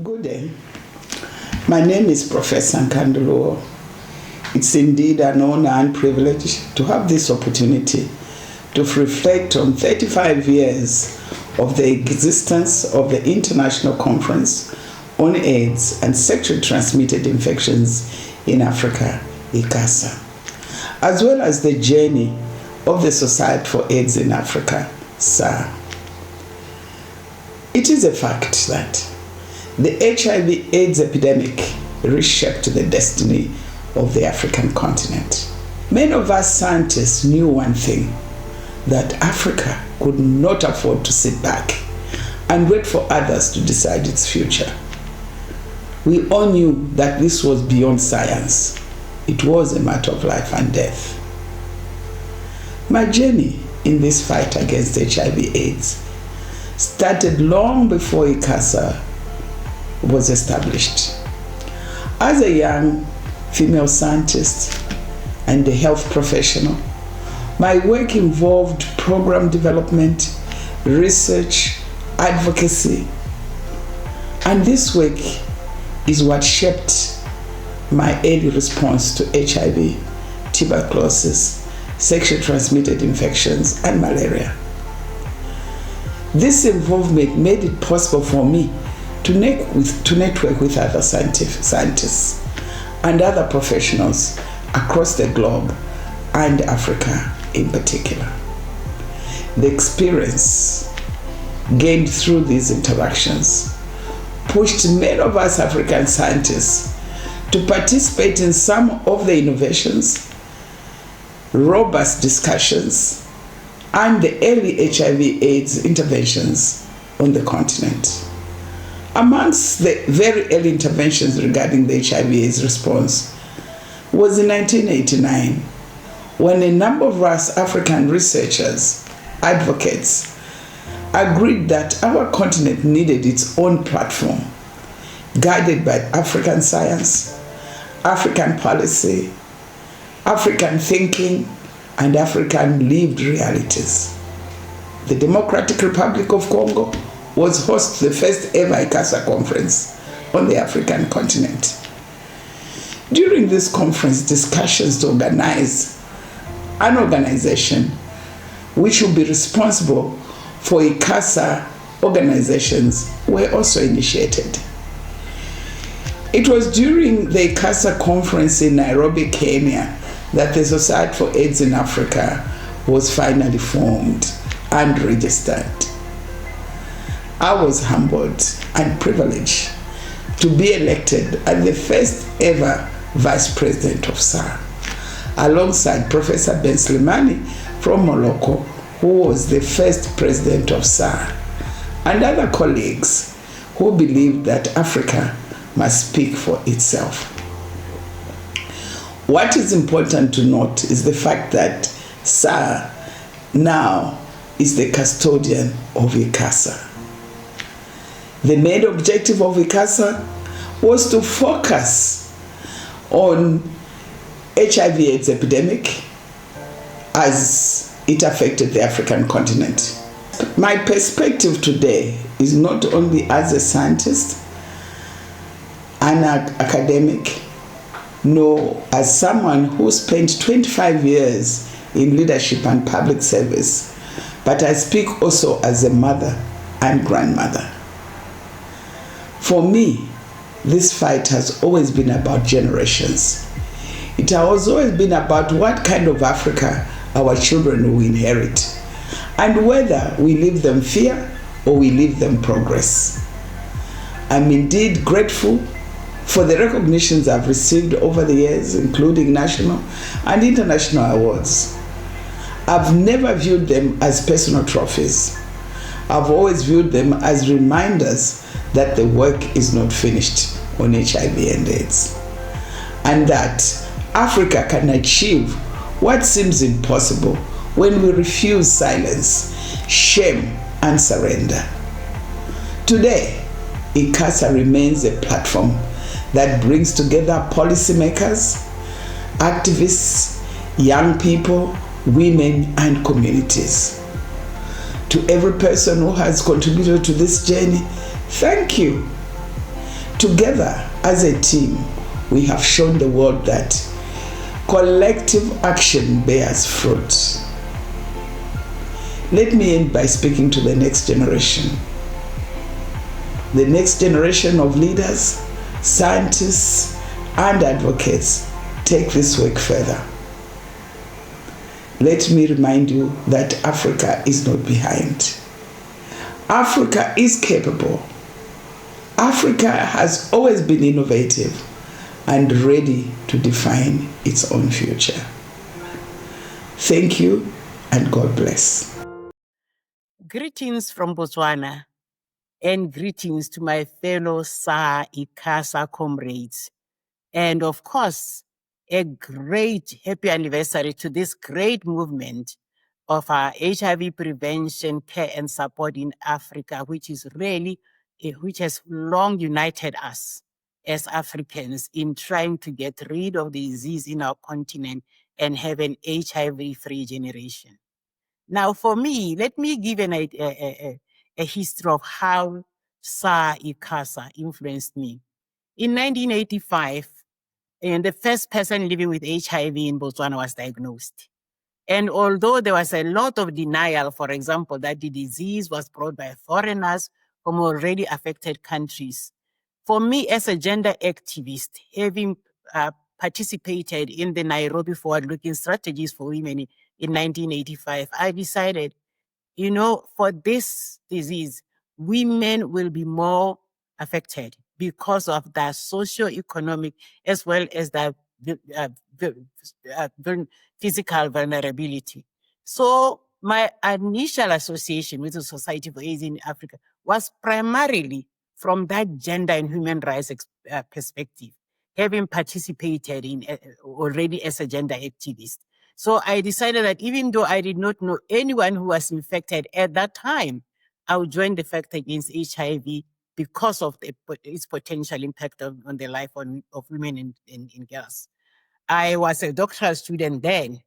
Good day. My name is Professor Nkanduluo. It's indeed an honor and privilege to have this opportunity to reflect on 35 years of the existence of the International Conference on AIDS and Sexually Transmitted Infections in Africa, ICASA, as well as the journey of the Society for AIDS in Africa, SAA. It is a fact that the HIV/AIDS epidemic reshaped the destiny of the African continent. Many of us scientists knew one thing, that Africa could not afford to sit back and wait for others to decide its future. We all knew that this was beyond science. It was a matter of life and death. My journey in this fight against HIV/AIDS started long before ICASA was established. As a young female scientist and a health professional, my work involved program development, research, advocacy, and this work is what shaped my early response to HIV, tuberculosis, sexually transmitted infections, and malaria. This involvement made it possible for me to network with other scientists and other professionals across the globe and Africa in particular. The experience gained through these interactions pushed many of us African scientists to participate in some of the innovations, robust discussions, and the early HIV/AIDS interventions on the continent. Amongst the very early interventions regarding the HIV/AIDS response was in 1989, when a number of us African researchers, advocates, agreed that our continent needed its own platform, guided by African science, African policy, African thinking, and African lived realities. The Democratic Republic of Congo was host to the first ever ICASA conference on the African continent. During this conference, discussions to organize an organization which would be responsible for ICASA organizations were also initiated. It was during the ICASA conference in Nairobi, Kenya, that the Society for AIDS in Africa was finally formed and registered. I was humbled and privileged to be elected as the first ever Vice President of SAA, alongside Professor Ben Slimani from Morocco, who was the first President of SAA, and other colleagues who believed that Africa must speak for itself. What is important to note is the fact that SAA now is the custodian of ICASA. The main objective of ICASA was to focus on HIV/AIDS epidemic as it affected the African continent. My perspective today is not only as a scientist, an academic, nor as someone who spent 25 years in leadership and public service, but I speak also as a mother and grandmother. For me, this fight has always been about generations. It has always been about what kind of Africa our children will inherit, and whether we leave them fear or we leave them progress. I'm indeed grateful for the recognitions I've received over the years, including national and international awards. I've never viewed them as personal trophies. I've always viewed them as reminders that the work is not finished on HIV and AIDS, and that Africa can achieve what seems impossible when we refuse silence, shame, and surrender. Today, ICASA remains a platform that brings together policymakers, activists, young people, women, and communities. To every person who has contributed to this journey, thank you. Together as a team, we have shown the world that collective action bears fruit. Let me end by speaking to the next generation. The next generation of leaders, scientists, and advocates take this work further. Let me remind you that Africa is not behind. Africa is capable. Africa has always been innovative and ready to define its own future. Thank you and God bless. Greetings from Botswana and greetings to my fellow SAA ICASA comrades. And of course, a great happy anniversary to this great movement of our HIV prevention, care and support in Africa, which is really, which has long united us as Africans in trying to get rid of the disease in our continent and have an HIV-free generation. Now, for me, let me give a history of how SAA ICASA influenced me. In 1985, and the first person living with HIV in Botswana was diagnosed. And although there was a lot of denial, for example, that the disease was brought by foreigners from already affected countries, for me as a gender activist, having participated in the Nairobi Forward-Looking Strategies for Women in 1985, I decided, you know, for this disease, women will be more affected because of the socio-economic as well as the physical vulnerability. So my initial association with the Society for AIDS in Africa was primarily from that gender and human rights perspective, having participated in already as a gender activist. So I decided that even though I did not know anyone who was infected at that time, I would join the fight against HIV because of its potential impact on the life of women and girls. I was a doctoral student then,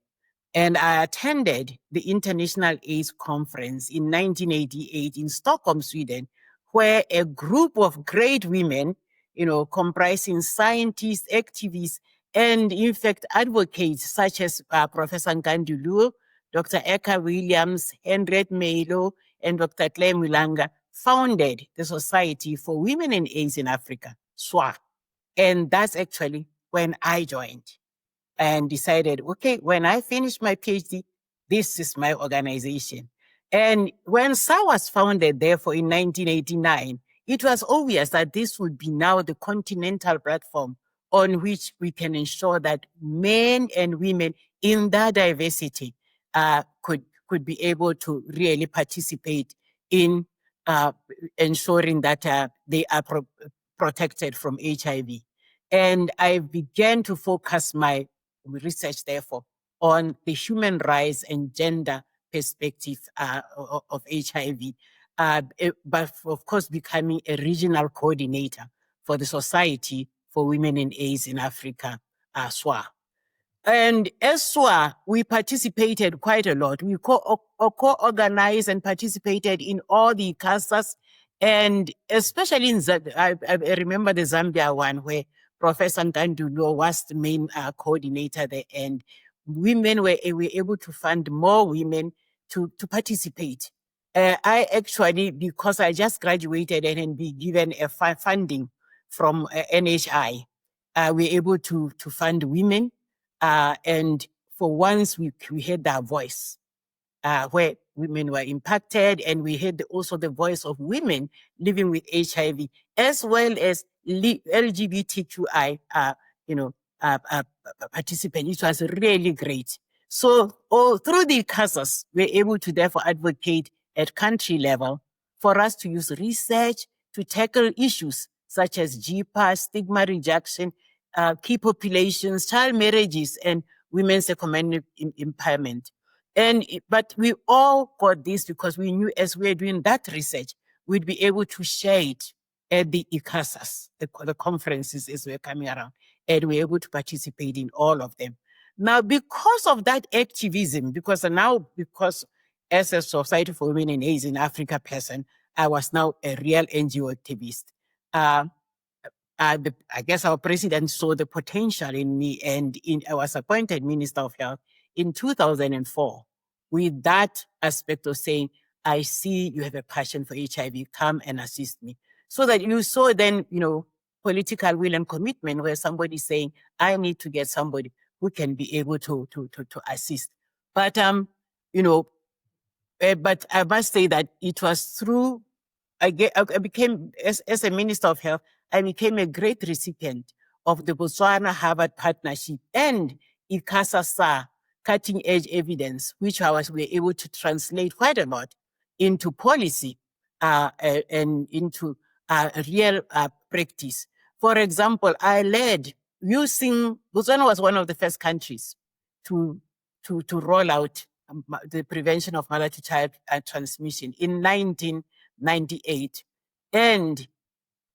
and I attended the International AIDS Conference in 1988 in Stockholm, Sweden, where a group of great women, you know, comprising scientists, activists, and in fact, advocates such as Professor Nkandulu, Dr. Eka Williams, Henriette Melo, and Dr. Claire Mulanga founded the Society for Women and AIDS in Africa, SWA. And that's actually when I joined and decided, okay, when I finish my PhD, this is my organization. And when SAA was founded, therefore, in 1989, it was obvious that this would be now the continental platform on which we can ensure that men and women in their diversity could be able to really participate in ensuring that they are protected from HIV. And I began to focus my research, therefore, on the human rights and gender perspective of HIV, but of course becoming a regional coordinator for the Society for Women and AIDS in Africa, SWA. And as SWA, we participated quite a lot. We co-organized and participated in all the ICASAs, and especially in I remember the Zambia one where Professor Ntandulo was the main coordinator there, and women were able to fund more women to participate. I actually, because I just graduated and be given a funding from NHI, we were able to fund women. And for once, we heard their voice, where women were impacted, and we heard also the voice of women living with HIV, as well as LGBTQI, participants. It was really great. So through the ICASAs, we're able to therefore advocate at country level for us to use research to tackle issues such as GPA, stigma rejection, key populations, child marriages, and women's economic empowerment. But we all got this because we knew as we were doing that research, we'd be able to share it at the ICASAs, the conferences as we're coming around, and we're able to participate in all of them. Now, because of that activism, because as a Society for Women and AIDS in Africa person, I was now a real NGO activist. I guess our president saw the potential in me, and I was appointed Minister of Health in 2004 with that aspect of saying, I see you have a passion for HIV, come and assist me. So that you saw then, political will and commitment where somebody's saying, I need to get somebody who can be able to assist. But, but I must say that it was through, I became, as a Minister of Health, I became a great recipient of the Botswana-Harvard Partnership and ICASA SAA cutting-edge evidence, which we were able to translate quite a lot into policy and into real practice. For example, I led Botswana was one of the first countries to roll out the prevention of mother-to-child transmission in 1998. And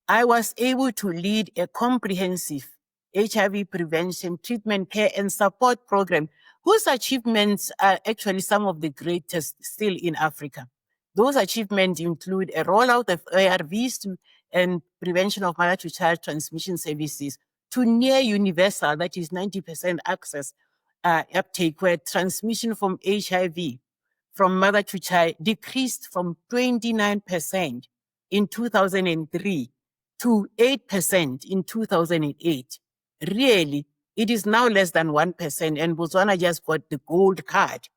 I was able to lead a comprehensive HIV prevention, treatment, care, and support program whose achievements are actually some of the greatest still in Africa. Those achievements include a rollout of ARVs and prevention of mother-to-child transmission services to near universal, that is 90% access uptake, where transmission from HIV from mother to child decreased from 29% in 2003 to 8% in 2008. Really, it is now less than 1%, and Botswana just got the gold card,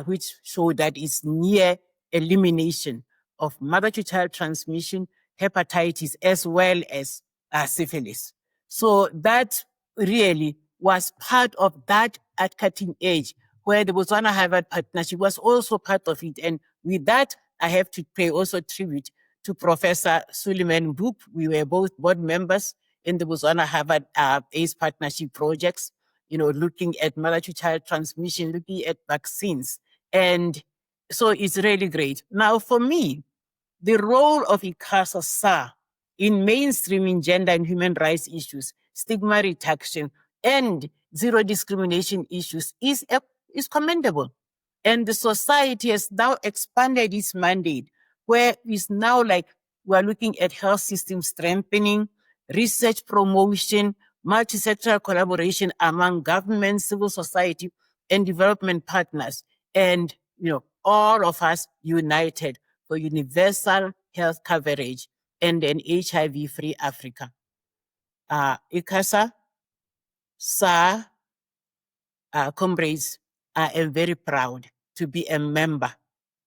which showed that it's near elimination of mother-to-child transmission, hepatitis, as well as syphilis. So that really was part of that at cutting edge, where the Botswana-Harvard Partnership was also part of it. And with that, I have to pay also tribute to Professor Suleiman Boop. We were both board members in the Botswana-Harvard AIDS Partnership projects, looking at mother-to-child transmission, looking at vaccines. And so it's really great. Now, for me, the role of ICASA SAA in mainstreaming gender and human rights issues, stigma reduction, and zero discrimination issues is commendable. And the society has now expanded its mandate, where it's now like we're looking at health system strengthening, research promotion, multi-sectoral collaboration among government, civil society, and development partners. And, all of us united for universal health coverage and an HIV-free Africa. ICASA, SAA, comrades, I am very proud to be a member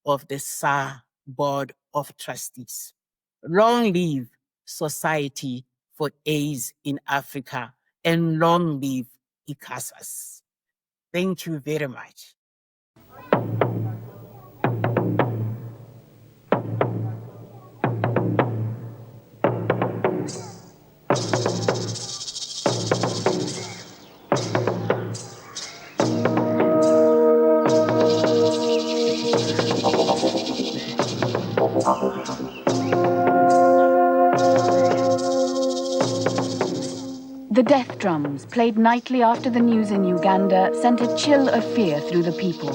of the SAA Board of Trustees. Long live Society for AIDS in Africa, and long live ICASAS. Thank you very much. The death drums, played nightly after the news in Uganda, sent a chill of fear through the people.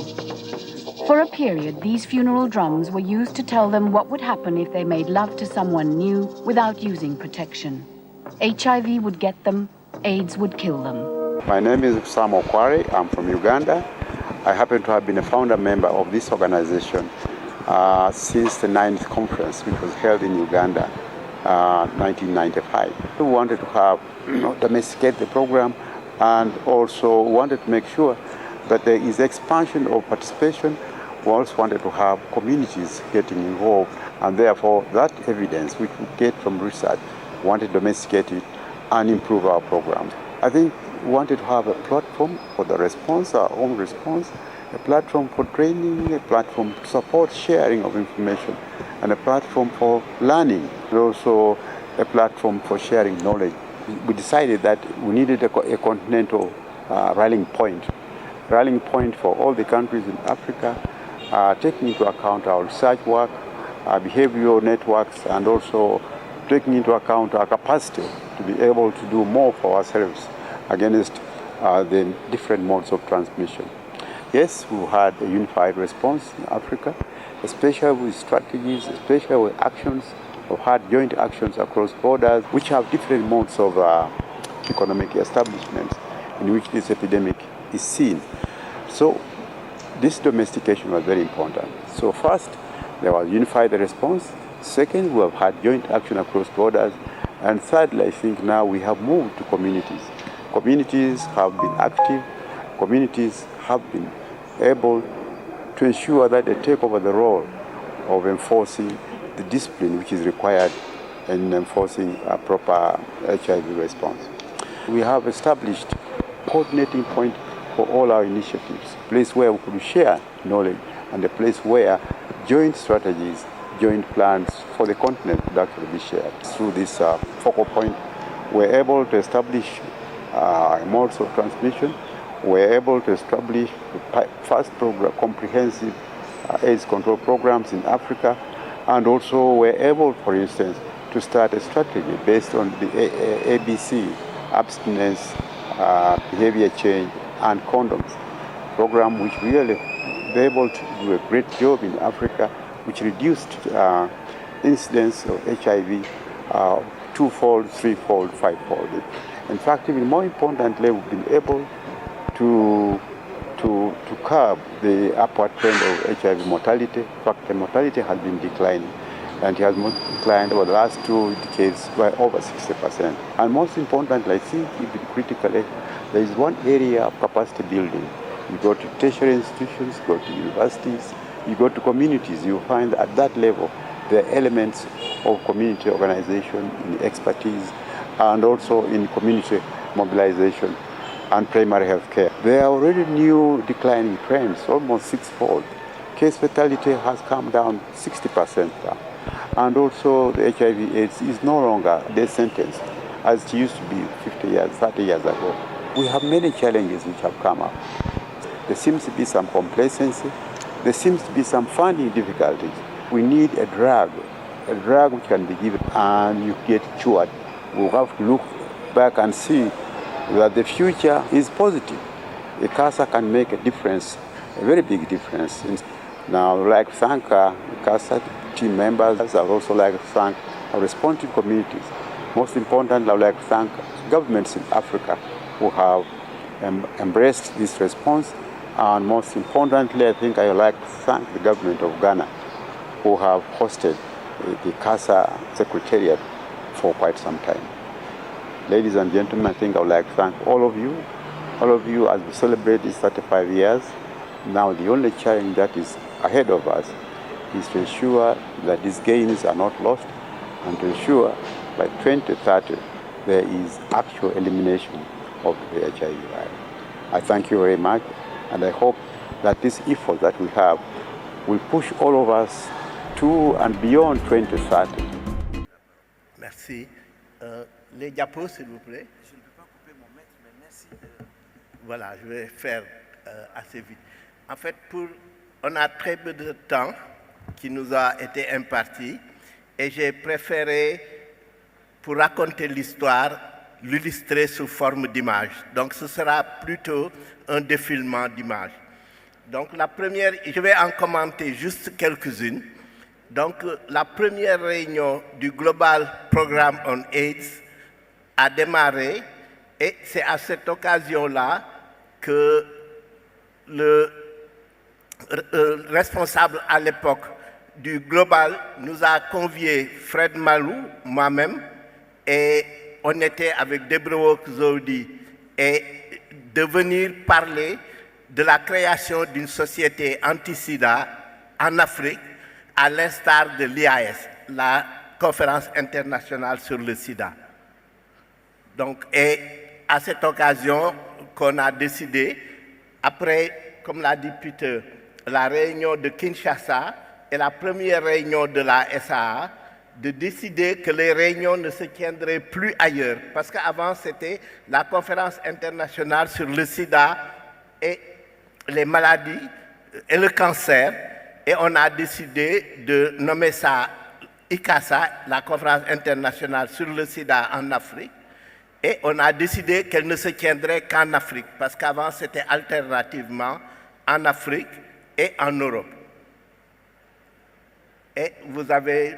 For a period, these funeral drums were used to tell them what would happen if they made love to someone new without using protection. HIV would get them, AIDS would kill them. My name is Sam Okware. I'm from Uganda. I happen to have been a founder member of this organization since the 9th conference, which was held in Uganda, 1995. We wanted to have, domesticate the program, and also wanted to make sure that there is expansion of participation. We also wanted to have communities getting involved, and therefore that evidence which we get from research, we wanted to domesticate it and improve our programs. I think we wanted to have a platform for the response, our own response, a platform for training, a platform to support sharing of information, and a platform for learning, and also a platform for sharing knowledge. We decided that we needed a continental rallying point for all the countries in Africa, taking into account our research work, our behavioral networks, and also taking into account our capacity to be able to do more for ourselves against the different modes of transmission. Yes, we had a unified response in Africa, especially with strategies, especially with actions We've had joint actions across borders, which have different modes of economic establishments in which this epidemic is seen. So this domestication was very important. So first, there was unified response. Second, we have had joint action across borders. And thirdly, I think now we have moved to communities. Communities have been active. Communities have been able to ensure that they take over the role of enforcing the discipline which is required in enforcing a proper HIV response. We have established a coordinating point for all our initiatives, a place where we could share knowledge and a place where joint strategies, joint plans for the continent could actually be shared. Through this focal point, we're able to establish modes of transmission. We're able to establish the first comprehensive AIDS control programs in Africa, and also we're able, for instance, to start a strategy based on the ABC, abstinence, behavior change, and condoms program, which really were able to do a great job in Africa, which reduced incidence of HIV twofold, threefold, fivefold. In fact, even more importantly, we've been able to curb the upward trend of HIV mortality. In fact, the mortality has been declining, and it has declined over the last 2 decades by over 60%. And most importantly, I think even critically, there is one area of capacity building. You go to tertiary institutions, go to universities, you go to communities, you find at that level there are elements of community organization, in expertise, and also in community mobilization and primary health care. There are already new declining trends, almost sixfold. Case fatality has come down 60% now. And also the HIV/AIDS is no longer a death sentence as it used to be 50 years, 30 years ago. We have many challenges which have come up. There seems to be some complacency. There seems to be some funding difficulties. We need a drug which can be given and you get cured. We'll have to look back and see that the future is positive. ICASA can make a difference, a very big difference. Now, I'd like to thank ICASA team members. I'd also like to thank our responsive communities. Most importantly, I'd like to thank governments in Africa who have embraced this response. And most importantly, I think I would like to thank the government of Ghana who have hosted the ICASA Secretariat for quite some time. Ladies and gentlemen, I think I would like to thank all of you as we celebrate these 35 years. Now the only challenge that is ahead of us is to ensure that these gains are not lost and to ensure by 2030 there is actual elimination of the HIV virus. I thank you very much, and I hope that this effort that we have will push all of us to and beyond 2030. Merci. Les diapos, s'il vous plaît. Je ne peux pas couper mon maître, mais merci de... Voilà, je vais faire assez vite. En fait, on a très peu de temps qui nous a été imparti et j'ai préféré, pour raconter l'histoire, l'illustrer sous forme d'image. Donc ce sera plutôt un défilement d'images. Donc la première, je vais en commenter juste quelques-unes. Donc la première réunion du Global Programme on AIDS a démarré et c'est à cette occasion-là que le responsable à l'époque du Global nous a conviés, Fred Malou, moi-même, et on était avec Deborah Zodi, et de venir parler de la création d'une société anti-sida en Afrique, à l'instar de l'IAS, la conférence internationale sur le sida. Donc, et à cette occasion qu'on a décidé, après, comme l'a dit Peter, la réunion de Kinshasa et la première réunion de la SAA, de décider que les réunions ne se tiendraient plus ailleurs. Parce qu'avant, c'était la conférence internationale sur le sida et les maladies et le cancer. Et on a décidé de nommer ça ICASA, la conférence internationale sur le sida en Afrique. Et on a décidé qu'elle ne se tiendrait qu'en Afrique, parce qu'avant, c'était alternativement en Afrique et en Europe. Et vous avez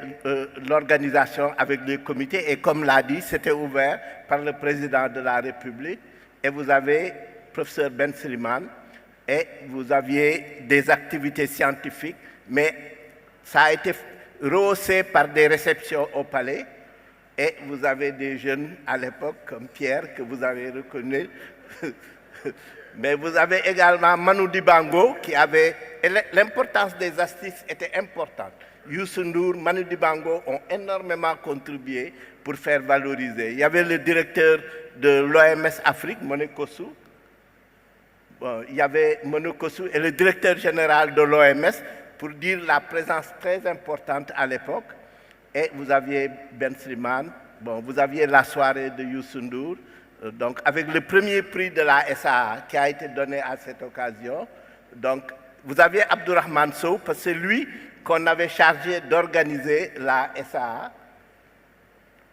l'organisation avec les comités, et comme l'a dit, c'était ouvert par le président de la République, et vous avez professeur Ben Slimane, et vous aviez des activités scientifiques, mais ça a été rehaussé par des réceptions au palais, et vous avez des jeunes à l'époque, comme Pierre, que vous avez reconnu. Mais vous avez également Manu Dibango, qui avait... L'importance des assises était importante. Youssou Ndour, Manu Dibango ont énormément contribué pour faire valoriser. Il y avait le directeur de l'OMS Afrique, Monekosu. Bon, il y avait Monekosu et le directeur général de l'OMS pour dire la présence très importante à l'époque. Et vous aviez Ben Slimane, bon, vous aviez la soirée de Youssou Ndour, donc avec le premier prix de la SAA qui a été donné à cette occasion. Donc, vous aviez Abdourahmane Sow, parce que c'est lui qu'on avait chargé d'organiser la SAA.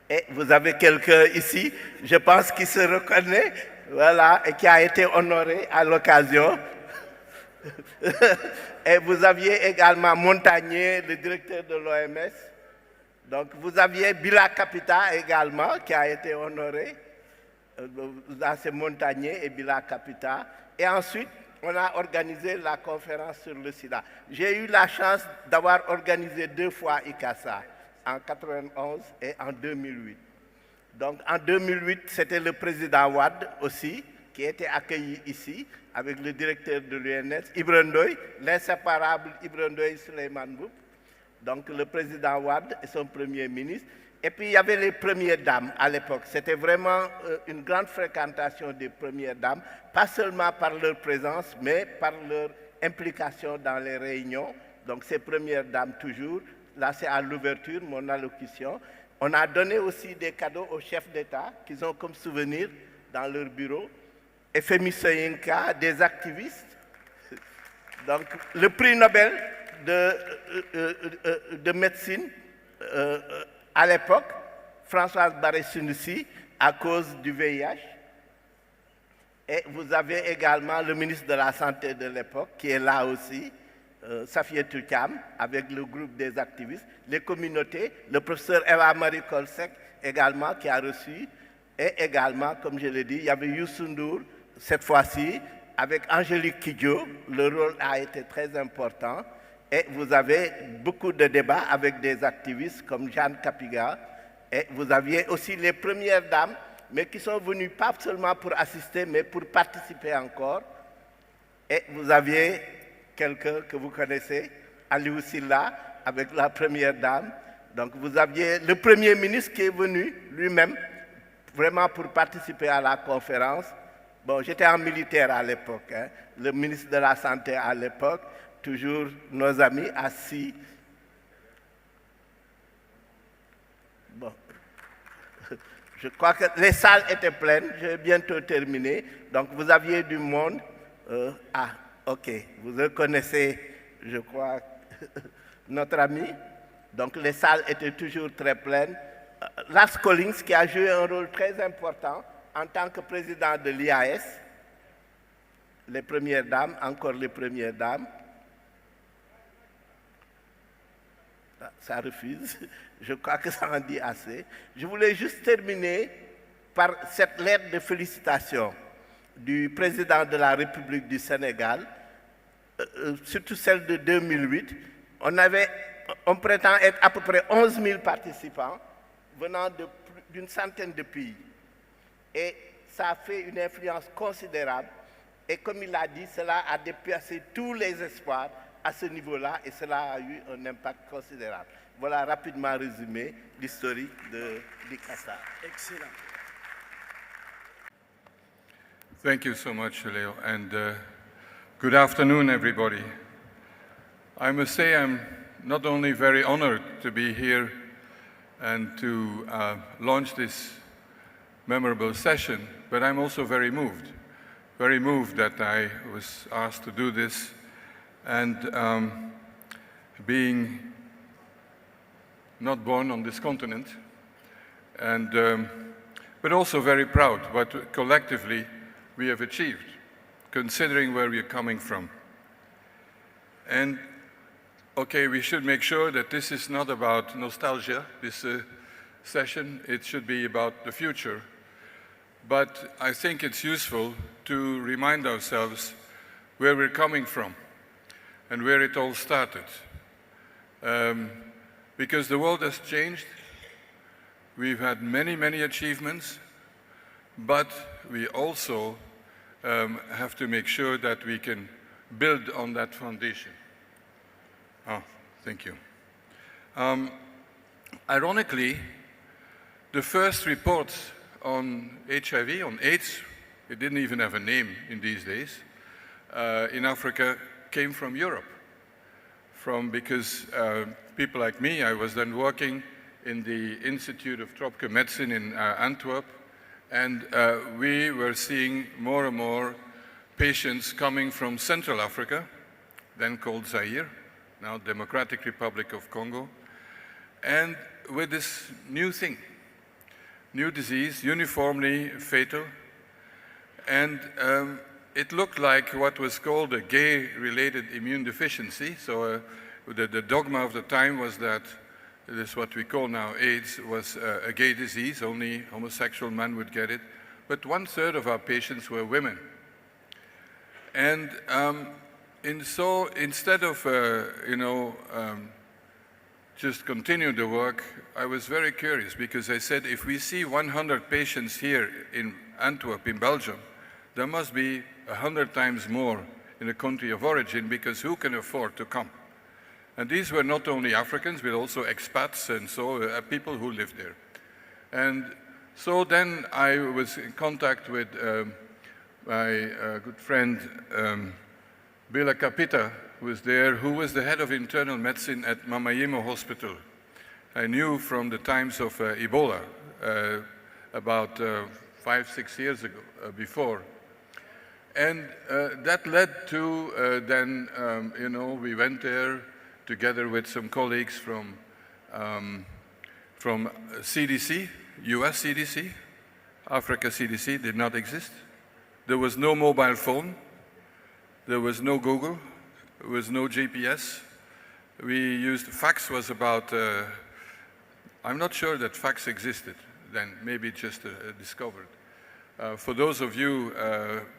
Et vous avez quelqu'un ici, je pense, qui se reconnaît, voilà, et qui a été honoré à l'occasion. Et vous aviez également Montagnier, le directeur de l'OMS. Donc vous aviez Bila Kapita également, qui a été honoré. C'est Montagnier et Bila Kapita. Et ensuite, on a organisé la conférence sur le sida. J'ai eu la chance d'avoir organisé 2 fois ICASA, en 1991 et en 2008. Donc en 2008, c'était le président Wade aussi, qui était accueilli ici, avec le directeur de l'UNS, Ibra Ndoye, l'inséparable Ibra Ndoye Souleymane Mboup, donc le président Wade et son premier ministre. Et puis il y avait les premières dames à l'époque. C'était vraiment une grande fréquentation des premières dames, pas seulement par leur présence, mais par leur implication dans les réunions. Donc ces premières dames toujours, là c'est à l'ouverture, mon allocution. On a donné aussi des cadeaux aux chefs d'État qu'ils ont comme souvenir dans leur bureau. FMI Soyinka, des activistes. Donc le prix Nobel de médecine à l'époque, Françoise Barré-Sinoussi, à cause du VIH. Et vous avez également le ministre de la Santé de l'époque, qui est là aussi, Safia Toukam, avec le groupe des activistes, les communautés, le professeur Eva-Marie Kolsek également, qui a reçu, et également, comme je l'ai dit, il y avait Youssou Ndour, cette fois-ci, avec Angélique Kidjo, le rôle a été très important. Et vous avez beaucoup de débats avec des activistes comme Jeanne Capiga. Et vous aviez aussi les premières dames, mais qui sont venues pas seulement pour assister, mais pour participer encore. Et vous aviez quelqu'un que vous connaissez, Aliou Silla, avec la première dame. Donc vous aviez le Premier ministre qui est venu lui-même, vraiment pour participer à la conférence. Bon, j'étais en militaire à l'époque, hein, le ministre de la Santé à l'époque. Toujours nos amis assis. Bon. Je crois que les salles étaient pleines, je vais bientôt terminer. Donc vous aviez du monde. Ok, vous reconnaissez, je crois, notre ami. Donc les salles étaient toujours très pleines. Las Collins, qui a joué un rôle très important en tant que président de l'IAS. Les premières dames, encore les premières dames. Ça refuse. Je crois que ça en dit assez. Je voulais juste terminer par cette lettre de félicitations du président de la République du Sénégal, surtout celle de 2008. On prétend être à peu près 11 000 participants venant d'une centaine de pays. Et ça a fait une influence considérable. Et comme il l'a dit, cela a dépassé tous les espoirs à ce niveau-là, et cela a eu un impact considérable. Voilà rapidement résumé l'historique de l'ICASA. Excellent. Thank you so much, Leo, and good afternoon, everybody. I must say I'm not only very honored to be here and to launch this memorable session, but I'm also very moved that I was asked to do this. And being not born on this continent, but also very proud what collectively we have achieved, considering where we are coming from. And okay, we should make sure that this is not about nostalgia, this session. It should be about the future. But I think it's useful to remind ourselves where we're coming from and where it all started. Because the world has changed. We've had many, many achievements, but we also have to make sure that we can build on that foundation. Oh, thank you. Ironically, the first reports on HIV, on AIDS, it didn't even have a name in these days, in Africa came from Europe. Because people like me, I was then working in the Institute of Tropical Medicine in Antwerp, and we were seeing more and more patients coming from Central Africa, then called Zaire, now Democratic Republic of Congo, and with this new thing, new disease, uniformly fatal, and it looked like what was called a gay-related immune deficiency. So the dogma of the time was that this, what we call now AIDS, was a gay disease, only homosexual men would get it, but 1/3 of our patients were women. And so instead of, just continue the work, I was very curious because I said, if we see 100 patients here in Antwerp, in Belgium, there must be 100 times more in the country of origin, because who can afford to come? And these were not only Africans, but also expats and so people who lived there. And so then I was in contact with my good friend Bela Kapita, who was there, who was the head of internal medicine at Mamayemo Hospital. I knew from the times of Ebola, about 5-6 years ago, before. And that led to then, we went there together with some colleagues from CDC, US CDC. Africa CDC did not exist. There was no mobile phone. There was no Google. There was no GPS. We used, fax was about, I'm not sure that fax existed then, maybe just discovered. For those of you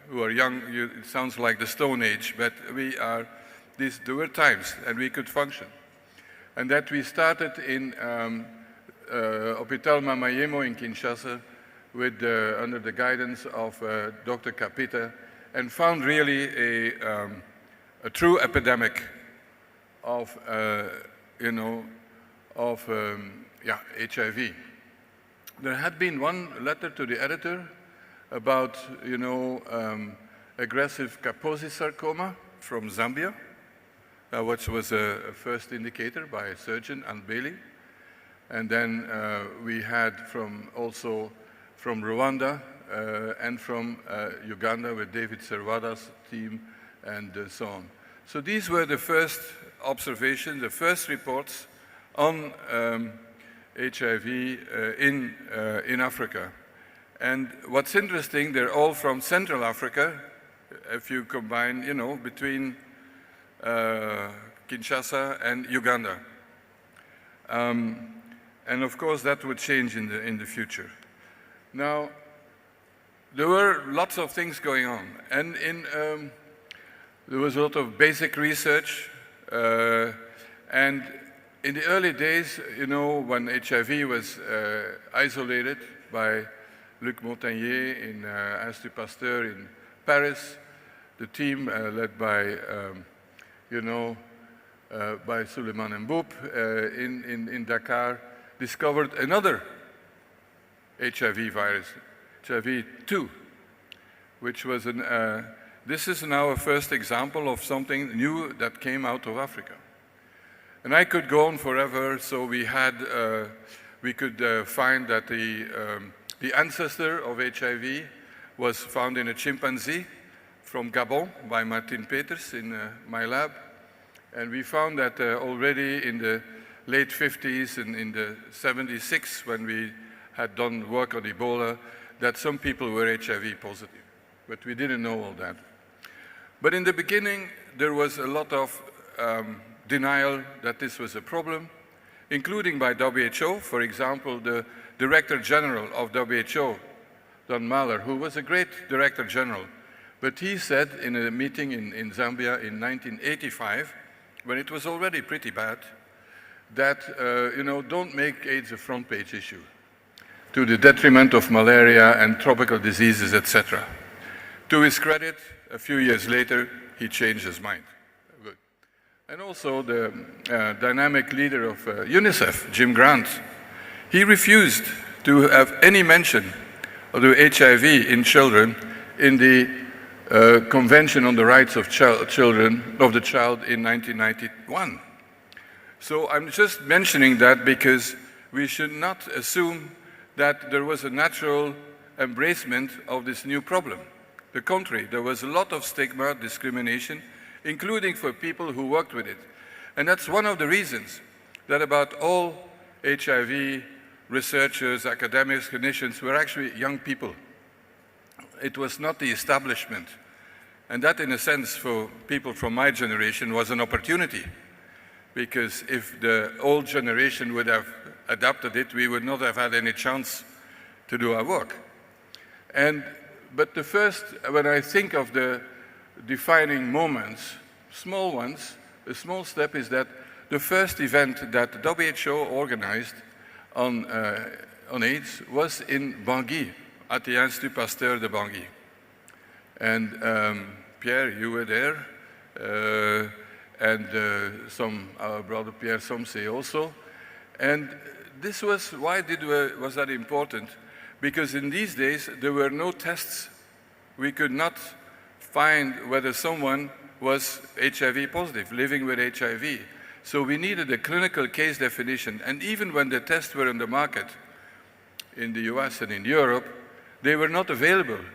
who are young, it sounds like the Stone Age, but there were times and we could function. And that we started in Hôpital Mamayemo in Kinshasa with, under the guidance of Dr. Kapita, and found really a true epidemic of, HIV. There had been one letter to the editor about, aggressive Kaposi sarcoma from Zambia, which was a first indicator by a surgeon, Anne Bailey. And then we had also from Rwanda and from Uganda with David Serwada's team and so on. So these were the first observations, the first reports on HIV in Africa. And what's interesting, they're all from Central Africa, if you combine, between Kinshasa and Uganda. And of course, that would change in the future. Now, there were lots of things going on. And there was a lot of basic research. And in the early days, when HIV was isolated by Luc Montagnier in Institut Pasteur in Paris, the team led by, by Suleiman Mboup in Dakar, discovered another HIV virus, HIV-2, which was this is now a first example of something new that came out of Africa. And I could go on forever, so we could find that the ancestor of HIV was found in a chimpanzee from Gabon by Martin Peters in my lab. And we found that already in the late 50s and in the 76, when we had done work on Ebola, that some people were HIV positive. But we didn't know all that. But in the beginning, there was a lot of denial that this was a problem, including by WHO. For example, the Director General of WHO, Don Mahler, who was a great Director General, but he said in a meeting in Zambia in 1985, when it was already pretty bad, that, don't make AIDS a front page issue to the detriment of malaria and tropical diseases, etc. To his credit, a few years later, he changed his mind. Good. And also the dynamic leader of UNICEF, Jim Grant, he refused to have any mention of the HIV in children in the Convention on the Rights of the Child in 1991. So I'm just mentioning that because we should not assume that there was a natural embracement of this new problem. The contrary, there was a lot of stigma, discrimination, including for people who worked with it. And that's one of the reasons that about all HIV researchers, academics, clinicians were actually young people. It was not the establishment. And that, in a sense, for people from my generation was an opportunity, because if the old generation would have adapted it, we would not have had any chance to do our work. But the first, when I think of the defining moments, small ones, a small step is that the first event that the WHO organized on AIDS was in Bangui, at the Institut Pasteur de Bangui. And Pierre, you were there, and our brother Pierre Somsé also. And this was, why was that important? Because in these days, there were no tests. We could not find whether someone was HIV positive, living with HIV. So we needed a clinical case definition. And even when the tests were on the market in the US and in Europe, they were not available in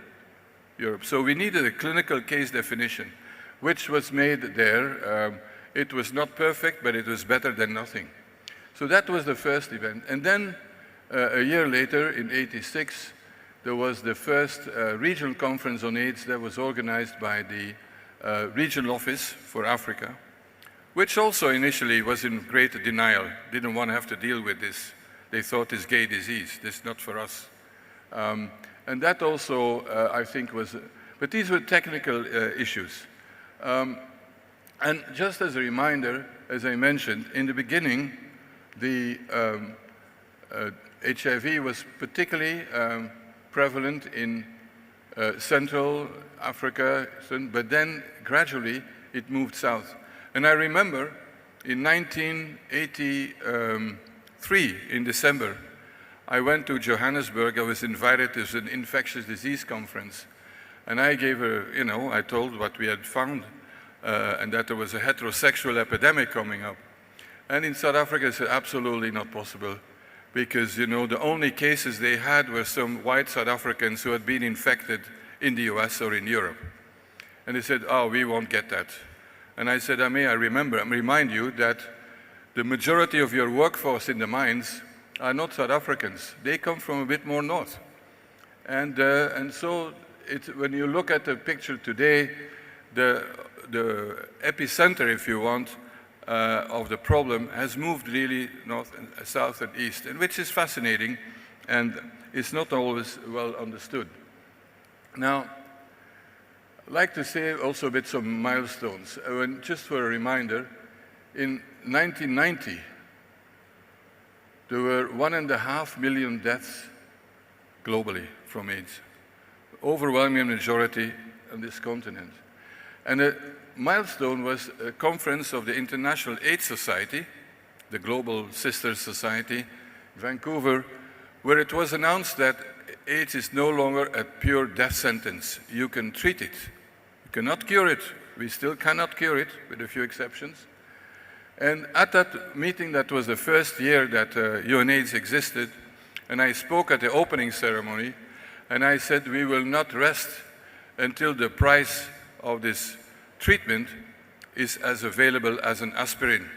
Europe. So we needed a clinical case definition, which was made there. It was not perfect, but it was better than nothing. So that was the first event. And then a year later, in '86, there was the first regional conference on AIDS that was organized by the regional office for Africa, which also initially was in great denial, didn't want to have to deal with this. They thought it's gay disease, this is not for us. And that also, I think, was, but these were technical issues. And just as a reminder, as I mentioned, in the beginning, the HIV was particularly prevalent in Central Africa, but then gradually it moved south. And I remember in 1983, in December, I went to Johannesburg. I was invited to an infectious disease conference. And I gave I told what we had found, and that there was a heterosexual epidemic coming up. And in South Africa, I said, absolutely not possible, because, the only cases they had were some white South Africans who had been infected in the US or in Europe. And they said, oh, we won't get that. And I said, may I remind you that the majority of your workforce in the mines are not South Africans. They come from a bit more north. And so when you look at the picture today, the epicenter, if you want, of the problem has moved really north and south and east, and which is fascinating, and it's not always well understood. Now, I'd like to say also a bit some milestones. Just for a reminder, in 1990, there were 1.5 million deaths globally from AIDS, overwhelming majority on this continent. And a milestone was a conference of the International AIDS Society, the global sister society, Vancouver, where it was announced that AIDS is no longer a pure death sentence. You can treat it. You cannot cure it. We still cannot cure it, with a few exceptions. And at that meeting, that was the first year that UNAIDS existed, and I spoke at the opening ceremony, and I said, we will not rest until the price of this treatment is as available as an aspirin.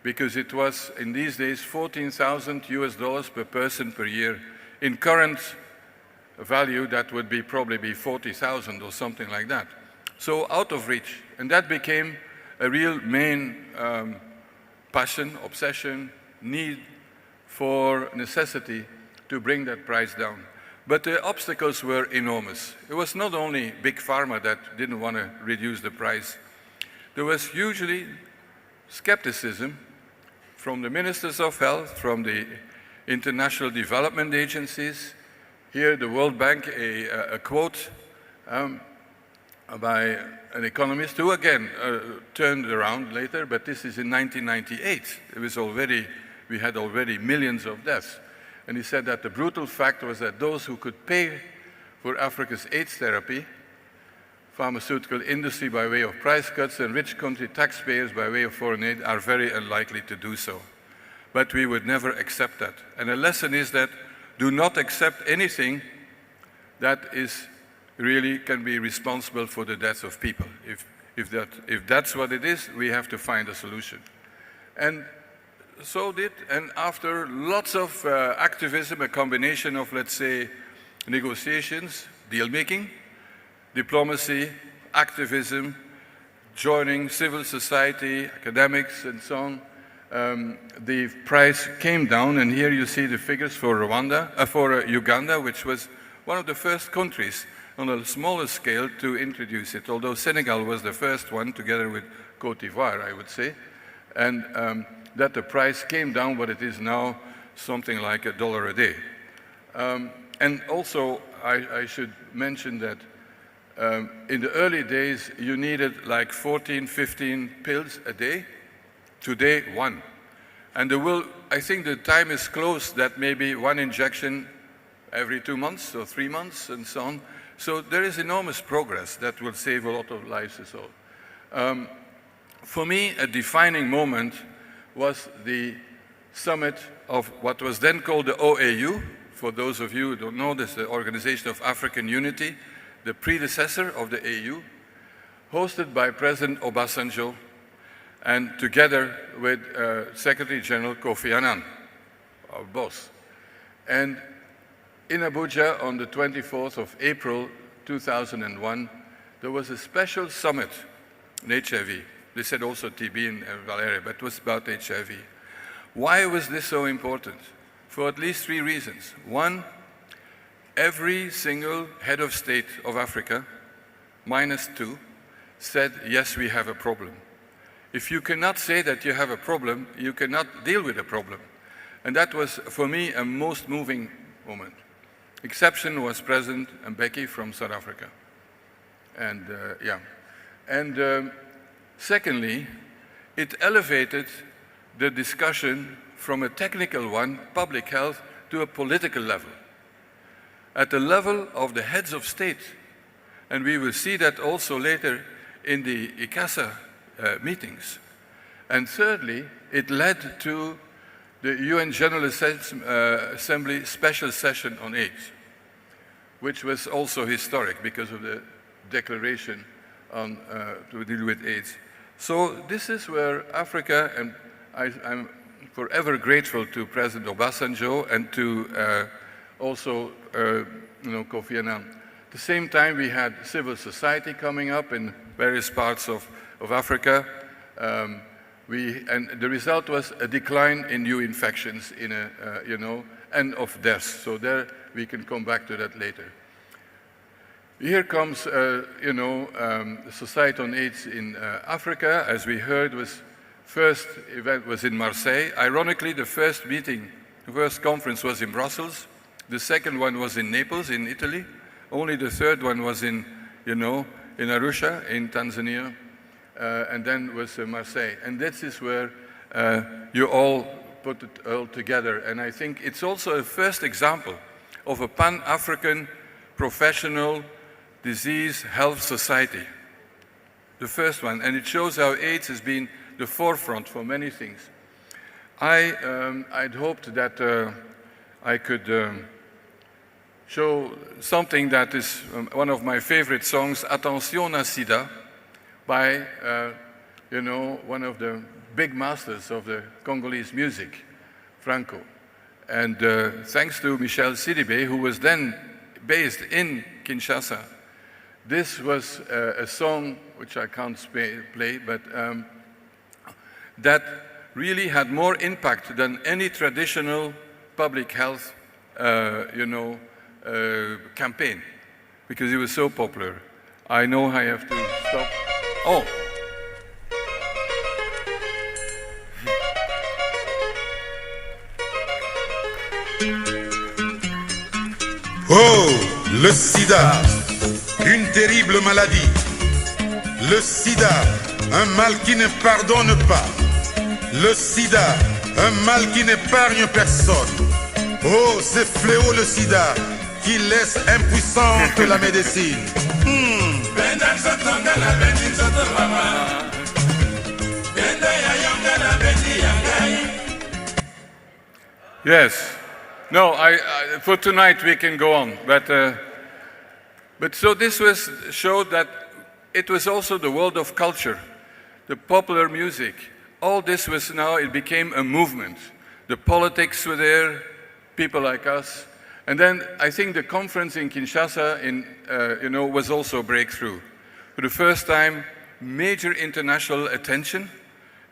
Because it was, in these days, $14,000 per person per year. In current value, that would probably be 40,000 or something like that. So out of reach. And that became a real main passion, obsession, need for necessity to bring that price down. But the obstacles were enormous. It was not only Big Pharma that didn't want to reduce the price. There was usually skepticism from the ministers of health, from the international development agencies. Here, the World Bank, a quote by an economist who again turned around later, but this is in 1998. It was already, we had already millions of deaths. And he said that the brutal fact was that those who could pay for Africa's AIDS therapy, pharmaceutical industry by way of price cuts, and rich country taxpayers by way of foreign aid are very unlikely to do so. But we would never accept that. And the lesson is that do not accept anything that is really can be responsible for the deaths of people. If that's what it is, we have to find a solution. And so did, and after lots of activism, a combination of, let's say, negotiations, deal-making, diplomacy, activism, joining civil society, academics, and so on, the price came down, and here you see the figures for Uganda, which was one of the first countries on a smaller scale to introduce it, although Senegal was the first one, together with Côte d'Ivoire, I would say, and that the price came down, but it is now something like $1 a day. And also, I should mention that in the early days, you needed like 14, 15 pills a day. Today, 1. And I think the time is close that maybe 1 injection every 2 months or 3 months and so on. So there is enormous progress that will save a lot of lives as well. For me, a defining moment was the summit of what was then called the OAU. For those of you who don't know, this is the Organization of African Unity, the predecessor of the AU, hosted by President Obasanjo, and together with Secretary General Kofi Annan, our boss. And in Abuja on the 24th of April 2001, there was a special summit on HIV. They said also TB and malaria, but it was about HIV. Why was this so important? For at least 3 reasons. 1, every single head of state of Africa, -2, said, yes, we have a problem. If you cannot say that you have a problem, you cannot deal with a problem. And that was, for me, a most moving moment. Exception was President Mbeki from South Africa. And secondly, it elevated the discussion from a technical one, public health, to a political level, at the level of the heads of state. And we will see that also later in the ICASA meetings. And thirdly, it led to the UN General Assembly special session on AIDS, which was also historic because of the declaration on, to deal with AIDS. So this is where Africa, and I'm forever grateful to President Obasanjo and to also Kofi Annan. At the same time, we had civil society coming up in various parts of Africa. And the result was a decline in new infections in and of deaths. So there we can come back to that later. Here comes, the Society on AIDS in Africa. As we heard, first event was in Marseille. Ironically, the first conference was in Brussels. The second one was in Naples, in Italy. Only the third one was in Arusha, in Tanzania. And then was Marseille. And this is where you all put it all together. And I think it's also a first example of a Pan-African professional disease health society. The first one. And it shows how AIDS has been the forefront for many things. I'd hoped that I could show something that is one of my favorite songs, Attention à Sida, by, one of the big masters of the Congolese music, Franco. And thanks to Michel Sidibé, who was then based in Kinshasa, this was a song which I can't play, but that really had more impact than any traditional public health, campaign, because it was so popular. I know I have to stop. Oh. Oh, le sida, une terrible maladie. Le sida, un mal qui ne pardonne pas. Le sida, un mal qui n'épargne personne. Oh, ce fléau, le sida, qui laisse impuissante la médecine. Yes. No, for tonight we can go on, but so this showed that it was also the world of culture, the popular music. All this was now, it became a movement. The politics were there, people like us. And then I think the conference in Kinshasa was also a breakthrough. For the first time, major international attention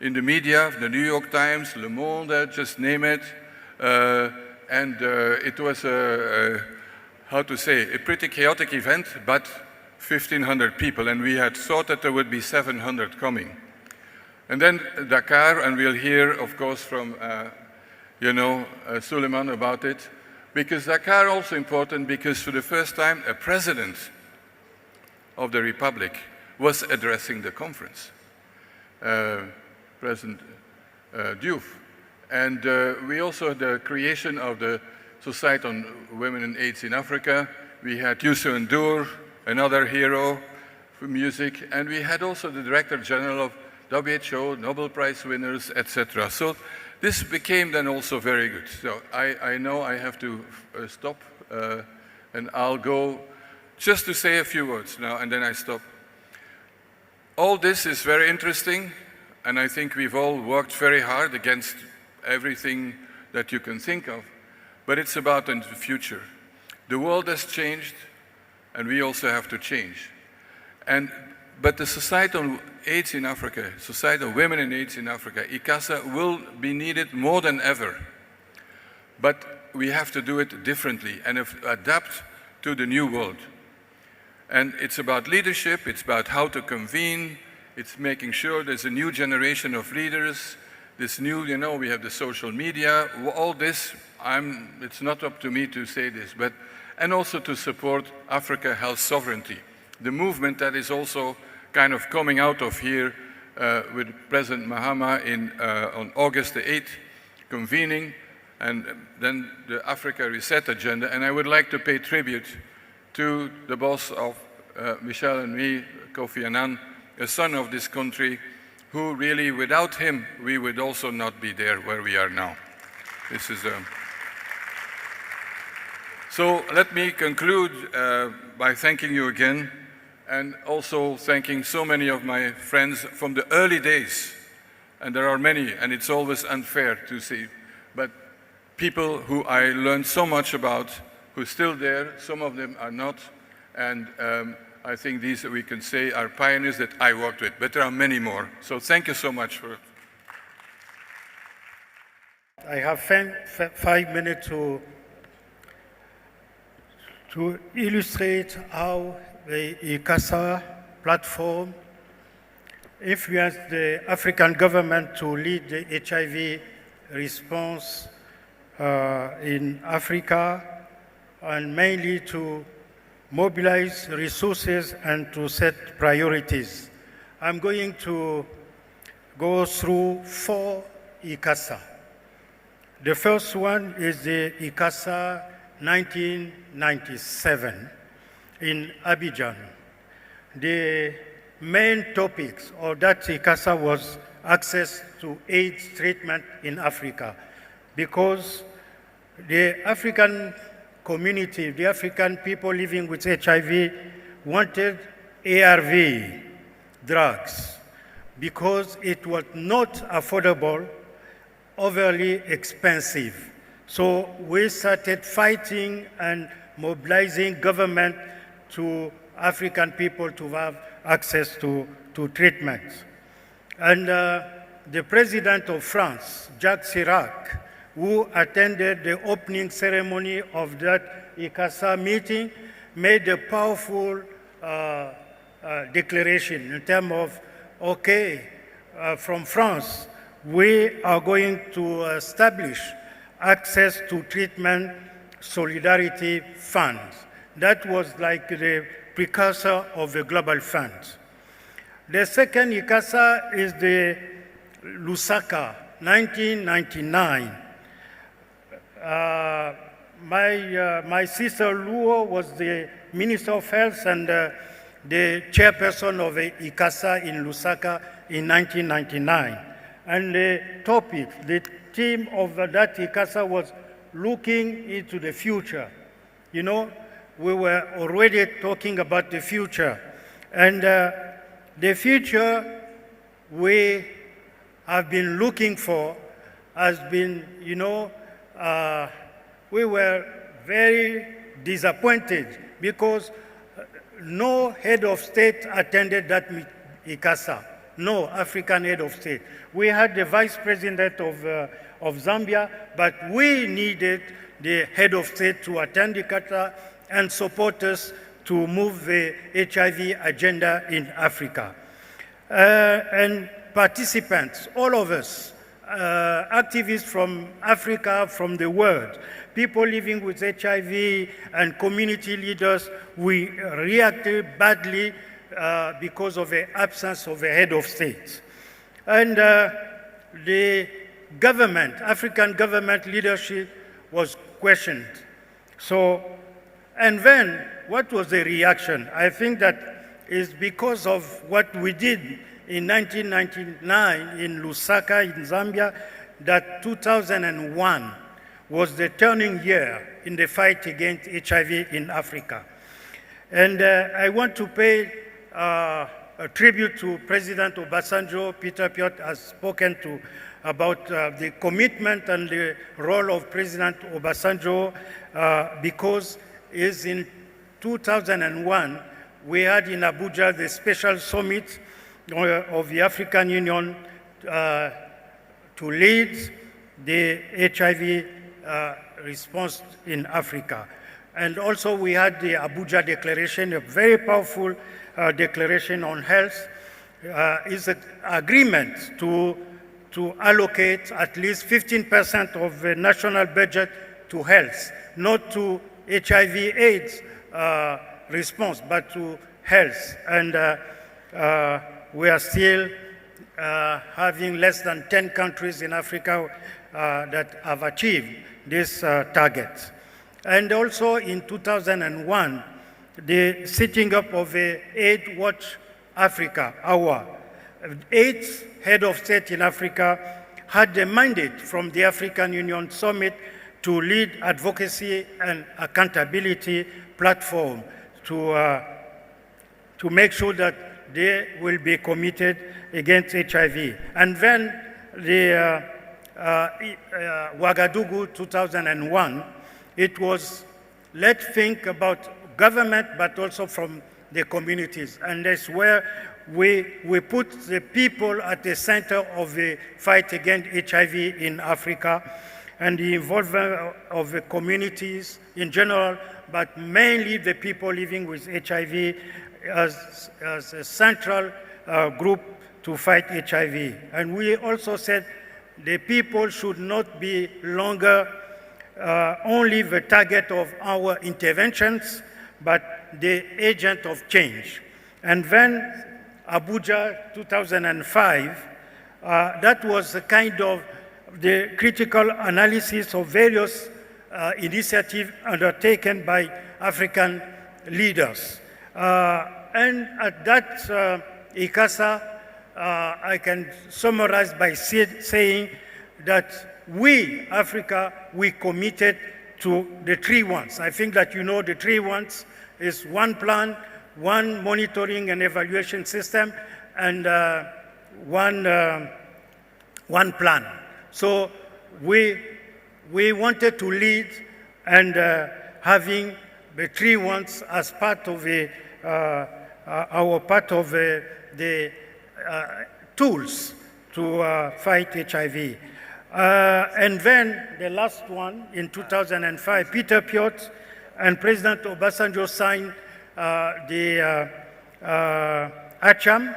in the media, the New York Times, Le Monde, just name it. And it was a pretty chaotic event, but 1,500 people, and we had thought that there would be 700 coming. And then Dakar, and we'll hear, of course, from Suleiman about it, because Dakar also important because for the first time a president of the Republic was addressing the conference, President Diouf. And we also had the creation of the Society on Women and AIDS in Africa. We had Youssou N'Dour, another hero for music, and we had also the Director General of WHO, Nobel Prize winners, etc. So this became then also very good. So I know I have to stop, and I'll go just to say a few words now, and then I stop. All this is very interesting, and I think we've all worked very hard against everything that you can think of, but it's about the future. The world has changed, and we also have to change. But the Society on AIDS in Africa, Society on Women and AIDS in Africa, ICASA, will be needed more than ever. But we have to do it differently and adapt to the new world. And it's about leadership, it's about how to convene, it's making sure there's a new generation of leaders, this new, we have the social media, all this, it's not up to me to say this, and also to support Africa health sovereignty. The movement that is also kind of coming out of here with President Mahama on August the 8th, convening, and then the Africa Reset Agenda. And I would like to pay tribute to the boss of Michel and me, Kofi Annan, a son of this country, who really, without him, we would also not be there where we are now. This is So let me conclude by thanking you again, and also thanking so many of my friends from the early days, and there are many, and it's always unfair to see, but people who I learned so much about, who are still there, some of them are not, and I think these, we can say, are pioneers that I worked with, but there are many more. So thank you so much for it. I have 5 minutes to illustrate how the ICASA platform influenced the African government to lead the HIV response in Africa, and mainly to mobilize resources and to set priorities. I'm going to go through 4 ICASA. The first one is the ICASA 1997 in Abidjan. The main topics of that ICASA was access to AIDS treatment in Africa, because the African community, the African people living with HIV wanted ARV drugs because it was not affordable, overly expensive. So we started fighting and mobilizing government to African people to have access to treatments. And the president of France, Jacques Chirac, who attended the opening ceremony of that ICASA meeting, made a powerful declaration in terms of, okay, from France, we are going to establish access to treatment solidarity funds. That was like the precursor of the global funds. The second ICASA is the Lusaka, 1999. My sister Luo was the Minister of Health and the chairperson of ICASA in Lusaka in 1999. And the topic, the theme of that ICASA was looking into the future. You know, we were already talking about the future. And the future we have been looking for has been, you know, we were very disappointed because no head of state attended that ICASA, no African head of state. We had the vice president of Zambia, but we needed the head of state to attend ICASA and support us to move the HIV agenda in Africa. And participants, all of us, activists from Africa, from the world, people living with HIV and community leaders, we reacted badly because of the absence of a head of state. And the government, African government leadership was questioned. So, and then what was the reaction? I think that is because of what we did in 1999 in Lusaka, in Zambia, that 2001 was the turning year in the fight against HIV in Africa. And I want to pay a tribute to President Obasanjo. Peter Piot has spoken to about the commitment and the role of President Obasanjo because is in 2001, we had in Abuja the special summit of the African Union to lead the HIV response in Africa. And also we had the Abuja Declaration, a very powerful declaration on health. Is an agreement to allocate at least 15% of the national budget to health, not to HIV/AIDS response, but to health. And we are still having less than 10 countries in Africa that have achieved this target. And also in 2001, the setting up of a AIDS Watch Africa Hour. 8 head of state in Africa had the mandate from the African Union Summit to lead advocacy and accountability platform to make sure that they will be committed against HIV. And then the Ouagadougou 2001, it was let's think about government, but also from the communities. And that's where we put the people at the center of the fight against HIV in Africa and the involvement of the communities in general, but mainly the people living with HIV as a central group to fight HIV. And we also said the people should not be longer only the target of our interventions, but the agent of change. And then Abuja 2005, that was a kind of the critical analysis of various initiatives undertaken by African leaders. And at that ICASA, I can summarize by saying that we, Africa, we committed to the 3 ones. I think that you know the 3 ones is one plan, one monitoring and evaluation system, and one plan. So we wanted to lead and having the 3 ones as part of a our part of the tools to fight HIV. And then the last one, in 2005, Peter Piot and President Obasanjo signed the ACHAM,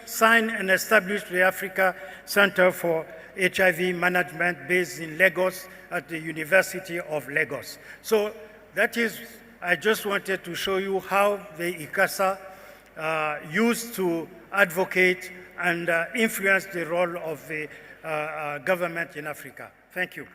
signed and established the Africa Center for HIV Management based in Lagos at the University of Lagos. So that is, I just wanted to show you how the ICASA used to advocate and influence the role of the government in Africa. Thank you.